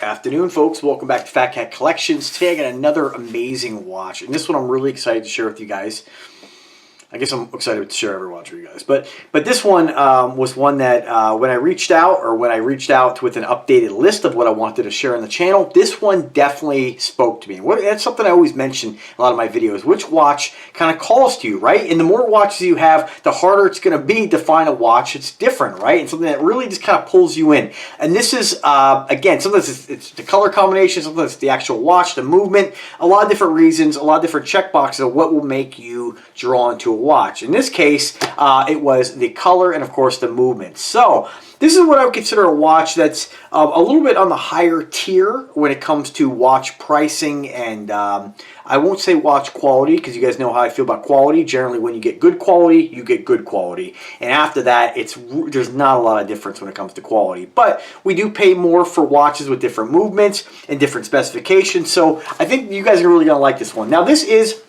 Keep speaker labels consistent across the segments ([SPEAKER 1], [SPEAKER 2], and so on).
[SPEAKER 1] Afternoon, folks. Welcome back to Fat Cat Collections. Today I got another amazing watch, and this one I'm really excited to share with you guys. I guess I'm excited to share every watch with you guys, but this one was one that when I reached out with an updated list of what I wanted to share on the channel, this one definitely spoke to me. That's something I always mention in a lot of my videos. Which watch kind of calls to you, right? And the more watches you have, the harder it's going to be to find a watch that's different, right? And something that really just kind of pulls you in. And this is again, sometimes it's the color combination, sometimes it's the actual watch, the movement, a lot of different reasons, a lot of different check boxes of what will make you drawn to a watch. In this case, it was the color and of course the movement. So this is what I would consider a watch that's a little bit on the higher tier when it comes to watch pricing, and I won't say watch quality because you guys know how I feel about quality. Generally, when you get good quality, you get good quality, and after that, there's not a lot of difference when it comes to quality. But we do pay more for watches with different movements and different specifications, so I think you guys are really going to like this one. Now, this is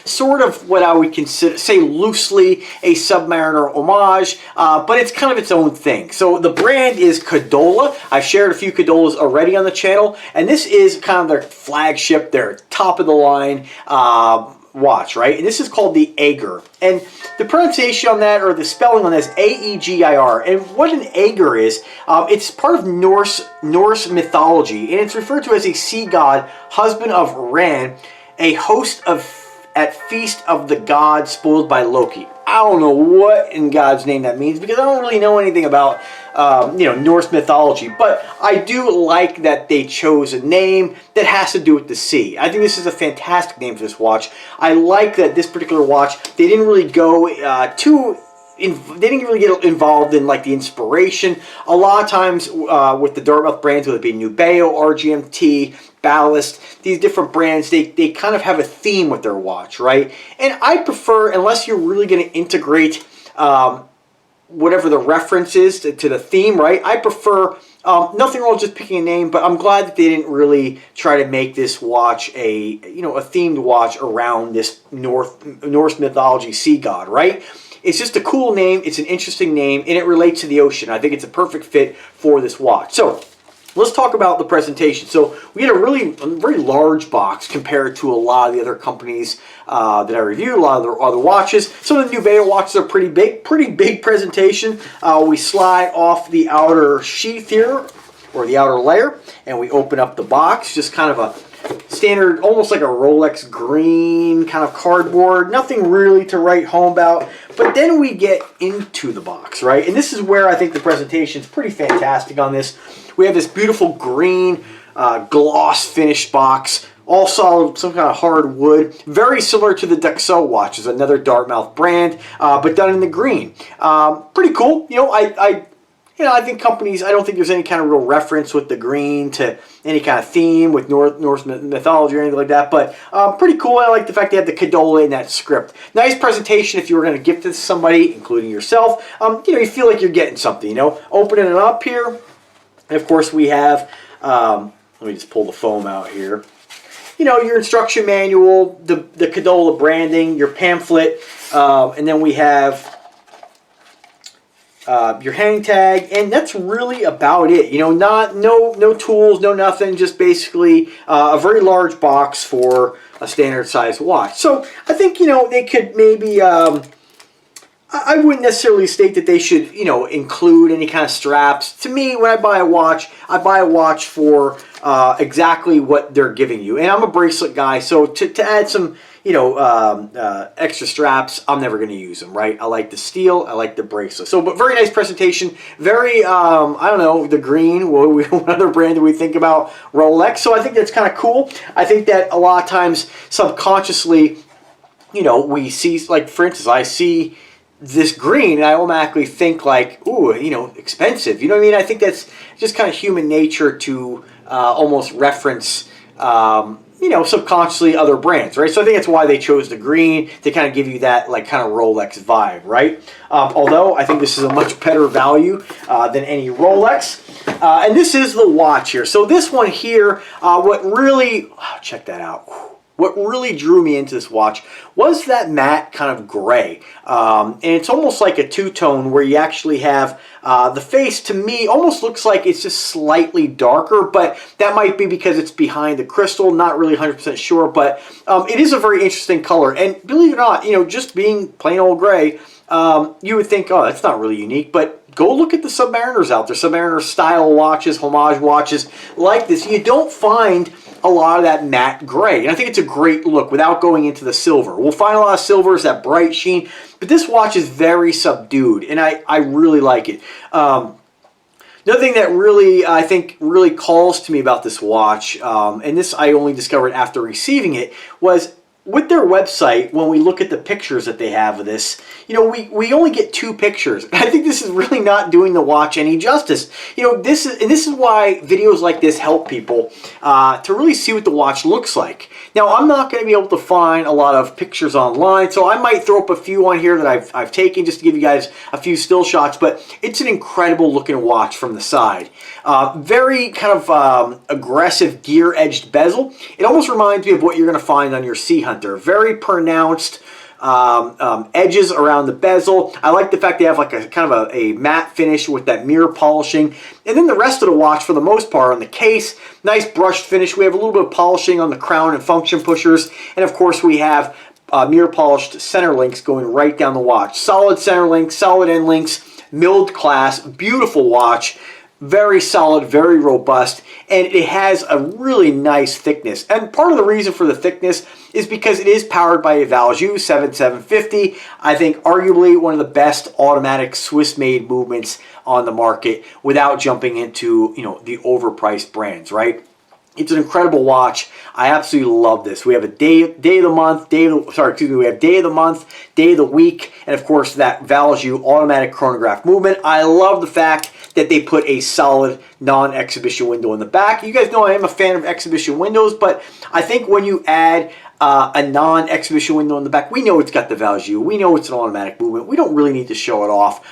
[SPEAKER 1] sort of what I would consider, say loosely, a Submariner homage, but it's kind of its own thing. So the brand is Cadola. I've shared a few Cadolas already on the channel, and this is kind of their flagship, their top of the line watch, right? And this is called the Aegir. And the pronunciation on that, or the spelling on this, A-E-G-I-R. And what an Aegir is, it's part of Norse mythology, and it's referred to as a sea god, husband of Ran, a host at feast of the god spoiled by Loki. I don't know what in God's name that means because I don't really know anything about Norse mythology, but I do like that they chose a name that has to do with the sea. I think this is a fantastic name for this watch. I like that this particular watch, they didn't really go they didn't really get involved in like the inspiration. A lot of times with the Dartmouth brands, whether it be Nubeo, RGMT, Ballast, these different brands, they kind of have a theme with their watch, right? And I prefer, unless you're really going to integrate whatever the reference is to the theme, right? I prefer, nothing wrong with just picking a name, but I'm glad that they didn't really try to make this watch a themed watch around this Norse mythology sea god, right? It's just a cool name, it's an interesting name, and it relates to the ocean. I think it's a perfect fit for this watch. So let's talk about the presentation. So we had a very large box compared to a lot of the other companies that I reviewed, a lot of the other watches. Some of the Nubeo watches are pretty big presentation. We slide off the outer sheath here, or the outer layer, and we open up the box, just kind of a standard, almost like a Rolex green kind of cardboard. Nothing really to write home about. But then we get into the box, right? And this is where I think the presentation is pretty fantastic on this. We have this beautiful green gloss finish box, all solid, some kind of hard wood, very similar to the Dexo watch, is another Dartmouth brand, but done in the green. Pretty cool. I think companies, I don't think there's any kind of real reference with the green to any kind of theme with Norse mythology or anything like that, but pretty cool. I like the fact they had the Cadola in that script. Nice presentation if you were going to gift it to somebody, including yourself. You feel like you're getting something, Opening it up here, and of course we have, let me just pull the foam out here. Your instruction manual, the Cadola branding, your pamphlet, and then we have your hang tag, and that's really about it. No tools, no nothing, just basically a very large box for a standard size watch. So I think they could maybe I wouldn't necessarily state that they should include any kind of straps. To me, when I buy a watch for exactly what they're giving you. And I'm a bracelet guy, so to add some extra straps, I'm never going to use them, right? I like the steel, I like the bracelet. So, but very nice presentation. Very, I don't know, the green. What other brand do we think about? Rolex. So I think that's kind of cool. I think that a lot of times, subconsciously, we see, like for instance, I see this green, and I automatically think like, ooh, expensive. You know what I mean? I think that's just kind of human nature to almost reference, subconsciously other brands, right? So I think that's why they chose the green, to kind of give you that like kind of Rolex vibe, right? Although I think this is a much better value than any Rolex. And this is the watch here. So this one here, what really, check that out. what really drew me into this watch was that matte kind of gray. And it's almost like a two-tone where you actually have the face, to me, almost looks like it's just slightly darker, but that might be because it's behind the crystal. Not really 100% sure, but it is a very interesting color. And believe it or not, you know, just being plain old gray, you would think, oh, that's not really unique, but go look at the Submariners out there, Submariner style watches, homage watches like this. You don't find a lot of that matte gray, and I think it's a great look without going into the silver. We'll find a lot of silvers, that bright sheen, but this watch is very subdued, and I really like it. Another thing that really, I think, really calls to me about this watch, and this I only discovered after receiving it, was with their website, when we look at the pictures that they have of this, you know, we only get 2 pictures. I think this is really not doing the watch any justice. You know, this is why videos like this help people to really see what the watch looks like. Now, I'm not going to be able to find a lot of pictures online, so I might throw up a few on here that I've taken just to give you guys a few still shots, but it's an incredible looking watch from the side. Very kind of aggressive gear-edged bezel. It almost reminds me of what you're going to find on your Sea Hunter. Very pronounced edges around the bezel. I like the fact they have like a kind of a matte finish with that mirror polishing. And then the rest of the watch, for the most part, on the case, nice brushed finish. We have a little bit of polishing on the crown and function pushers. And of course, we have mirror polished center links going right down the watch. Solid center links, solid end links, milled class, beautiful watch. Very solid, very robust, and it has a really nice thickness. And part of the reason for the thickness is because it is powered by a Valjoux 7750. I think arguably one of the best automatic Swiss-made movements on the market without jumping into, you know, the overpriced brands, right? It's an incredible watch. I absolutely love this. We have a day of the month, we have day of the month, day of the week, and of course that Valjoux automatic chronograph movement. I love the fact that they put a solid non-exhibition window in the back. You guys know I am a fan of exhibition windows, but I think when you add a non-exhibition window in the back, we know it's got the Valjoux. We know it's an automatic movement. We don't really need to show it off.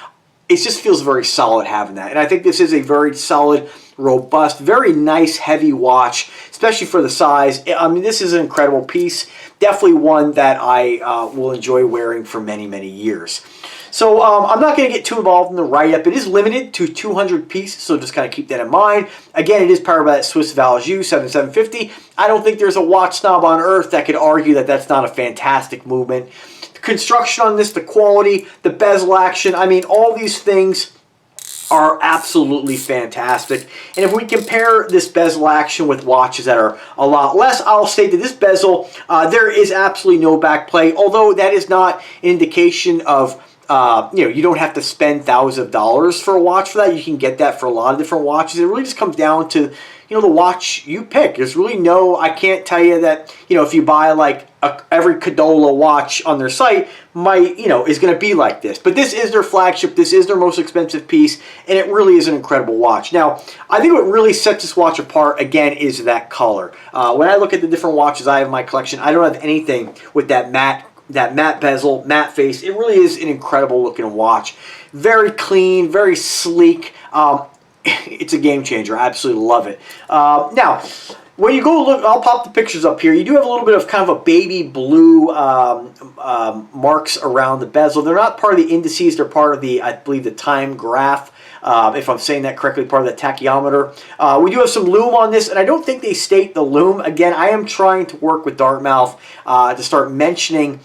[SPEAKER 1] It just feels very solid having that. And I think this is a very solid, robust, very nice, heavy watch, especially for the size. I mean, this is an incredible piece. Definitely one that I will enjoy wearing for many, many years. So I'm not going to get too involved in the write-up. It is limited to 200 pieces, so just kind of keep that in mind. Again, it is powered by that Swiss Valjoux 7750. I don't think there's a watch snob on earth that could argue that that's not a fantastic movement. The construction on this, the quality, the bezel action, I mean, all these things are absolutely fantastic. And if we compare this bezel action with watches that are a lot less, I'll state that this bezel, there is absolutely no back play, although that is not an indication of you know, you don't have to spend thousands of dollars for a watch for that. You can get that for a lot of different watches. It really just comes down to, you know, the watch you pick. There's really no, I can't tell you that, you know, if you buy like every Cadola watch on their site might, you know, is going to be like this. But this is their flagship. This is their most expensive piece, and it really is an incredible watch. Now, I think what really sets this watch apart, again, is that color. When I look at the different watches I have in my collection, I don't have anything with that matte bezel, matte face. It really is an incredible looking watch. Very clean, very sleek. It's a game changer. I absolutely love it. Now, when you go look, I'll pop the pictures up here. You do have a little bit of kind of a baby blue marks around the bezel. They're not part of the indices. They're part of the, I believe, the time graph. If I'm saying that correctly, part of the tachyometer. We do have some lume on this, and I don't think they state the lume. Again, I am trying to work with Dartmouth to start mentioning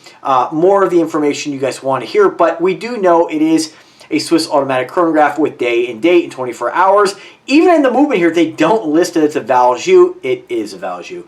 [SPEAKER 1] more of the information you guys want to hear, but we do know it is a Swiss automatic chronograph with day and date in 24 hours. Even in the movement here, they don't list that it's a Valjoux. It is a Valjoux.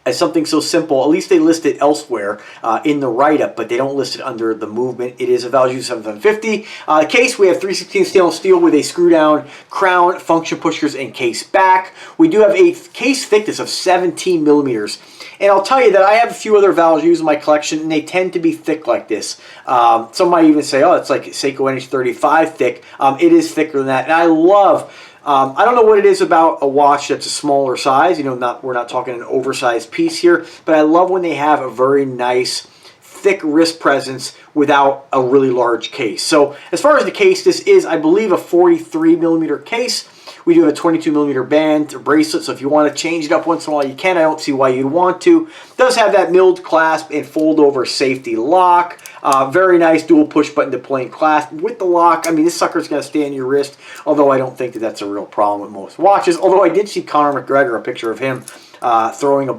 [SPEAKER 1] As something so simple, at least they list it elsewhere in the write-up, but they don't list it under the movement. It is a Valjoux 7750. Case, we have 316 stainless steel with a screw-down crown, function pushers, and case back. We do have a case thickness of 17 millimeters. And I'll tell you that I have a few other Valjoux in my collection, and they tend to be thick like this. Some might even say, oh, it's like Seiko NH35 thick. It is thicker than that, and I love... I don't know what it is about a watch that's a smaller size. You know, we're not talking an oversized piece here, but I love when they have a very nice, thick wrist presence without a really large case. So as far as the case, this is, I believe, a 43 millimeter case. We do have a 22 millimeter band or bracelet, so if you want to change it up once in a while, you can. I don't see why you'd want to. It does have that milled clasp and fold over safety lock. Very nice dual push button to point clasp with the lock. I mean, this sucker's going to stay on your wrist, although I don't think that that's a real problem with most watches. Although I did see Conor McGregor, a picture of him throwing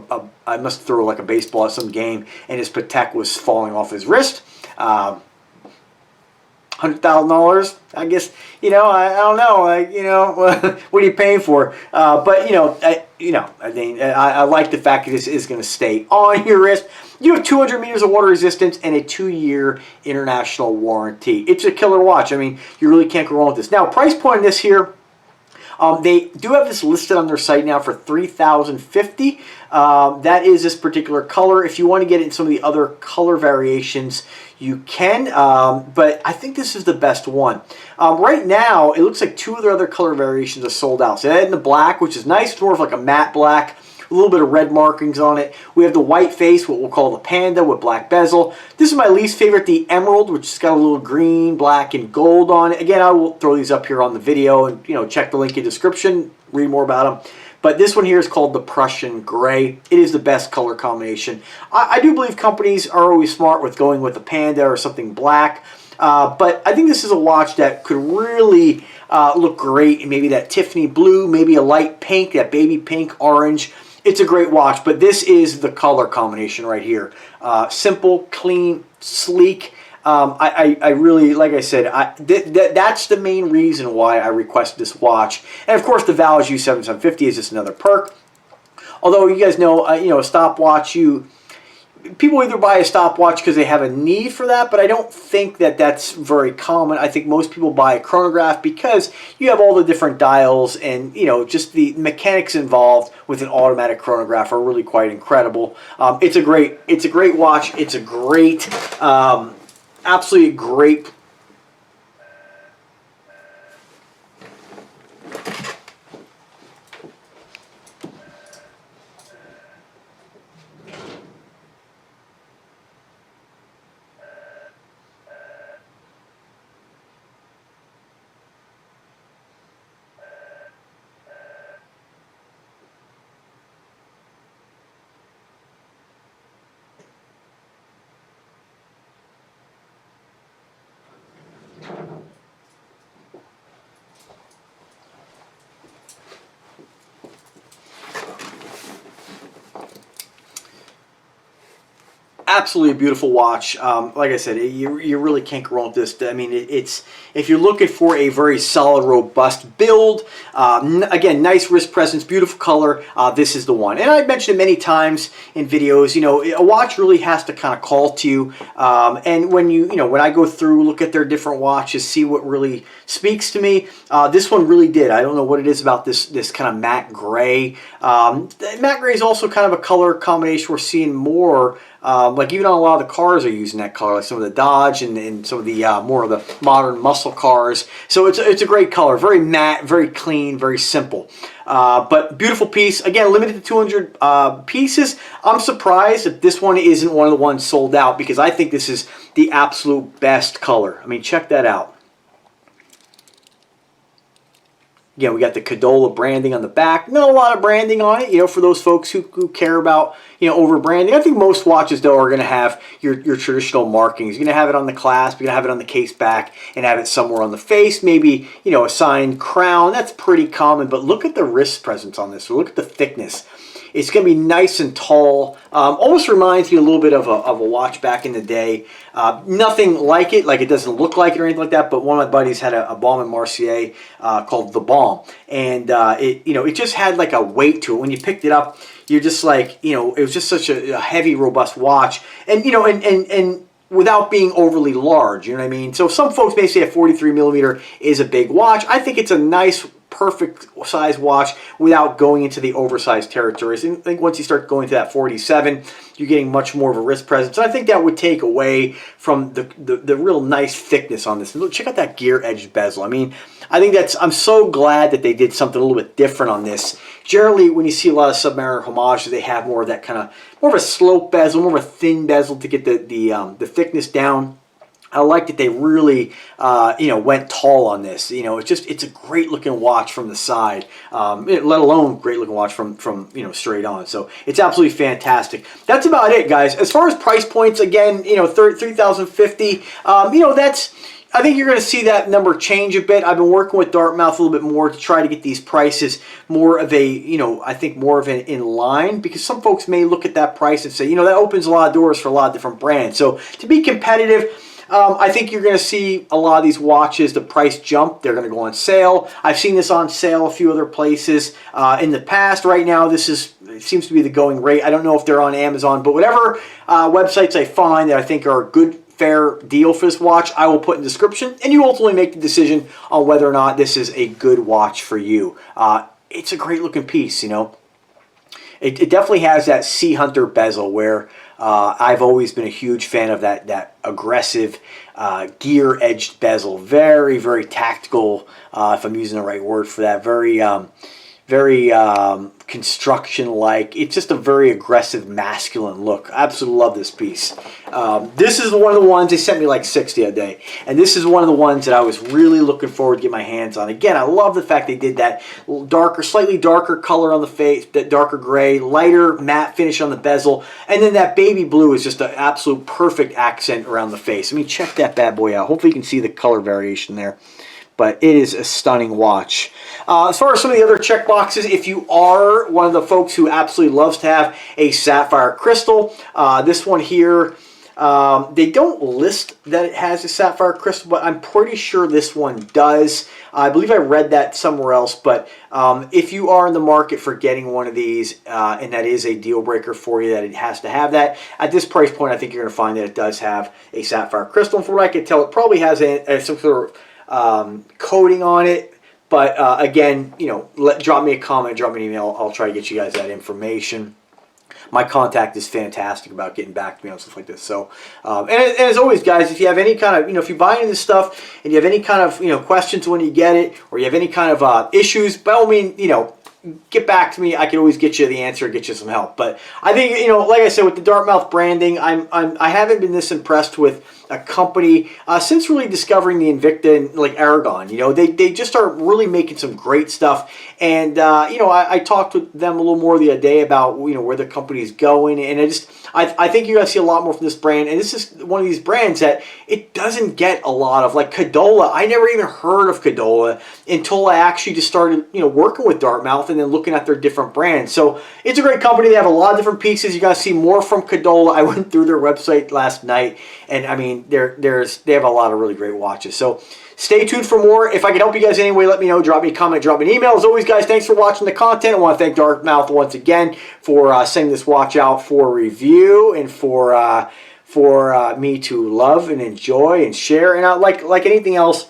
[SPEAKER 1] I must throw like a baseball at some game, and his Patek was falling off his wrist. $100,000, I guess, you know, I don't know, like, you know, what are you paying for? But, you know, I mean, I like the fact that this is going to stay on your wrist. You have 200 meters of water resistance and a 2-year international warranty. It's a killer watch. I mean, you really can't go wrong with this. Now, price point on this here, they do have this listed on their site now for $3,050. That is this particular color. If you want to get it in some of the other color variations, you can, but I think this is the best one. Right now, it looks like 2 of their other color variations are sold out. So that in the black, which is nice, it's more of like a matte black, a little bit of red markings on it. We have the white face, what we'll call the panda with black bezel. This is my least favorite, the emerald, which has got a little green, black, and gold on it. Again, I will throw these up here on the video, and you know, check the link in the description, read more about them. But this one here is called the Prussian Gray. It is the best color combination. I do believe companies are always smart with going with a panda or something black. But I think this is a watch that could really look great in maybe that Tiffany blue, maybe a light pink, that baby pink, orange. It's a great watch, but this is the color combination right here. Simple, clean, sleek. I really, like I said, that's the main reason why I requested this watch. And of course, the Valjoux 7750 is just another perk. Although you guys know, you know, a stopwatch, people either buy a stopwatch because they have a need for that, but I don't think that that's very common. I think most people buy a chronograph because you have all the different dials, and you know, just the mechanics involved with an automatic chronograph are really quite incredible. It's a great watch. It's a great, absolutely great. Absolutely beautiful watch. Like I said, you really can't go wrong with this. I mean, it's if you're looking for a very solid, robust build, again, nice wrist presence, beautiful color, this is the one. And I've mentioned it many times in videos, you know, a watch really has to kind of call to you. And when when I go through, look at their different watches, see what really speaks to me, this one really did. I don't know what it is about this kind of matte gray. Matte gray is also kind of a color combination we're seeing more. Like even on a lot of the cars are using that color, like some of the Dodge and some of the more of the modern muscle cars. So it's a great color, very matte, very clean, very simple. But beautiful piece. Again, limited to 200 pieces. I'm surprised that this one isn't one of the ones sold out, because I think this is the absolute best color. I mean, check that out. Again, we got the Cadola branding on the back. Not a lot of branding on it, you know, for those folks who care about, you know, over branding. I think most watches, though, are going to have your traditional markings. You're going to have it on the clasp, you're going to have it on the case back, and have it somewhere on the face. Maybe, you know, a signed crown. That's pretty common. But look at the wrist presence on this. Look at the thickness. It's going to be nice and tall. Almost reminds me a little bit of a watch back in the day. Nothing like it doesn't look like it or anything like that, but one of my buddies had a Baume & Mercier called the Baume. And it just had like a weight to it. When you picked it up, you're just like, you know, it was just such a heavy, robust watch. And, you know, and without being overly large, you know what I mean? So some folks may say a 43 millimeter is a big watch. I think it's a nice perfect size watch without going into the oversized territories. And I think once you start going to that 47, you're getting much more of a wrist presence. And I think that would take away from the real nice thickness on this. And look, check out that gear edged bezel. I mean, I think I'm so glad that they did something a little bit different on this. Generally, when you see a lot of Submariner homages, they have more of that kind of, more of a slope bezel, more of a thin bezel to get the thickness down. I like that they really, went tall on this. It's a great looking watch from the side, let alone great looking watch from straight on. So it's absolutely fantastic. That's about it, guys. As far as price points, again, $3,050. I think you're going to see that number change a bit. I've been working with Dartmouth a little bit more to try to get these prices more of a, I think more of an in line, because some folks may look at that price and say, that opens a lot of doors for a lot of different brands. So to be competitive, I think you're going to see a lot of these watches, the price jump. They're going to go on sale. I've seen this on sale a few other places in the past. Right now, it seems to be the going rate. I don't know if they're on Amazon, but whatever websites I find that I think are a good, fair deal for this watch, I will put in the description, and you ultimately make the decision on whether or not this is a good watch for you. It's a great looking piece, It definitely has that Sea Hunter bezel where I've always been a huge fan of that aggressive gear edged bezel. Very, very tactical, if I'm using the right word for that. Very construction-like. It's just a very aggressive, masculine look. I absolutely love this piece. This is one of the ones, they sent me like 60 a day, and this is one of the ones that I was really looking forward to get my hands on. Again, I love the fact they did that slightly darker color on the face, that darker gray, lighter matte finish on the bezel, and then that baby blue is just an absolute perfect accent around the face. I mean, check that bad boy out. Hopefully you can see the color variation there. But it is a stunning watch. As far as some of the other check boxes, if you are one of the folks who absolutely loves to have a sapphire crystal, this one here, they don't list that it has a sapphire crystal, but I'm pretty sure this one does. I believe I read that somewhere else, but if you are in the market for getting one of these, and that is a deal breaker for you, that it has to have that, at this price point, I think you're going to find that it does have a sapphire crystal. And from what I can tell, it probably has some sort of coating on it, but again, drop me a comment, drop me an email. I'll try to get you guys that information. My contact is fantastic about getting back to me on stuff like this. So, and as always, guys, if you have any kind of, if you buy into this stuff and you have any kind of, questions when you get it, or you have any kind of issues, by all means, get back to me. I can always get you the answer, get you some help. But I think, like I said, with the Dartmouth branding, I haven't been this impressed with a company since really discovering the Invicta and like Aragon. They just start really making some great stuff. And I talked with them a little more the other day about where the company is going, and I think you're gonna see a lot more from this brand. And this is one of these brands that it doesn't get a lot of. Like Cadola, I never even heard of Cadola until I actually just started working with Dartmouth and then looking at their different brands. So it's a great company. They have a lot of different pieces. You're gonna see more from Cadola. I went through their website last night, and I mean they have a lot of really great watches. So stay tuned for more. If I can help you guys anyway, let me know. Drop me a comment, drop me an email. As always, guys, thanks for watching the content. I want to thank Dartmouth once again for sending this watch out for review and for me to love and enjoy and share. And like anything else,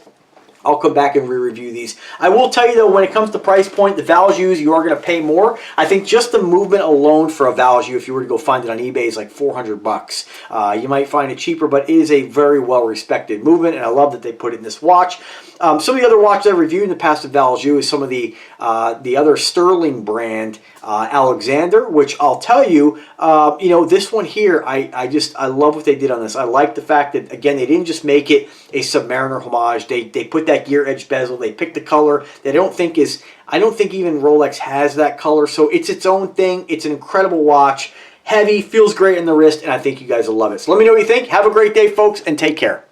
[SPEAKER 1] I'll come back and re-review these. I will tell you though, when it comes to price point, the Valjoux, you are going to pay more. I think just the movement alone for a Valjoux, if you were to go find it on eBay, is like $400. You might find it cheaper, but it is a very well-respected movement, and I love that they put it in this watch. Some of the other watches I've reviewed in the past of Valjoux is some of the other Sterling brand Alexander, which I'll tell you, this one here, I love what they did on this. I like the fact that, again, they didn't just make it a Submariner homage. They put that gear edge bezel. They picked the color that I don't think even Rolex has that color. So it's its own thing. It's an incredible watch. Heavy, feels great in the wrist, and I think you guys will love it. So let me know what you think. Have a great day, folks, and take care.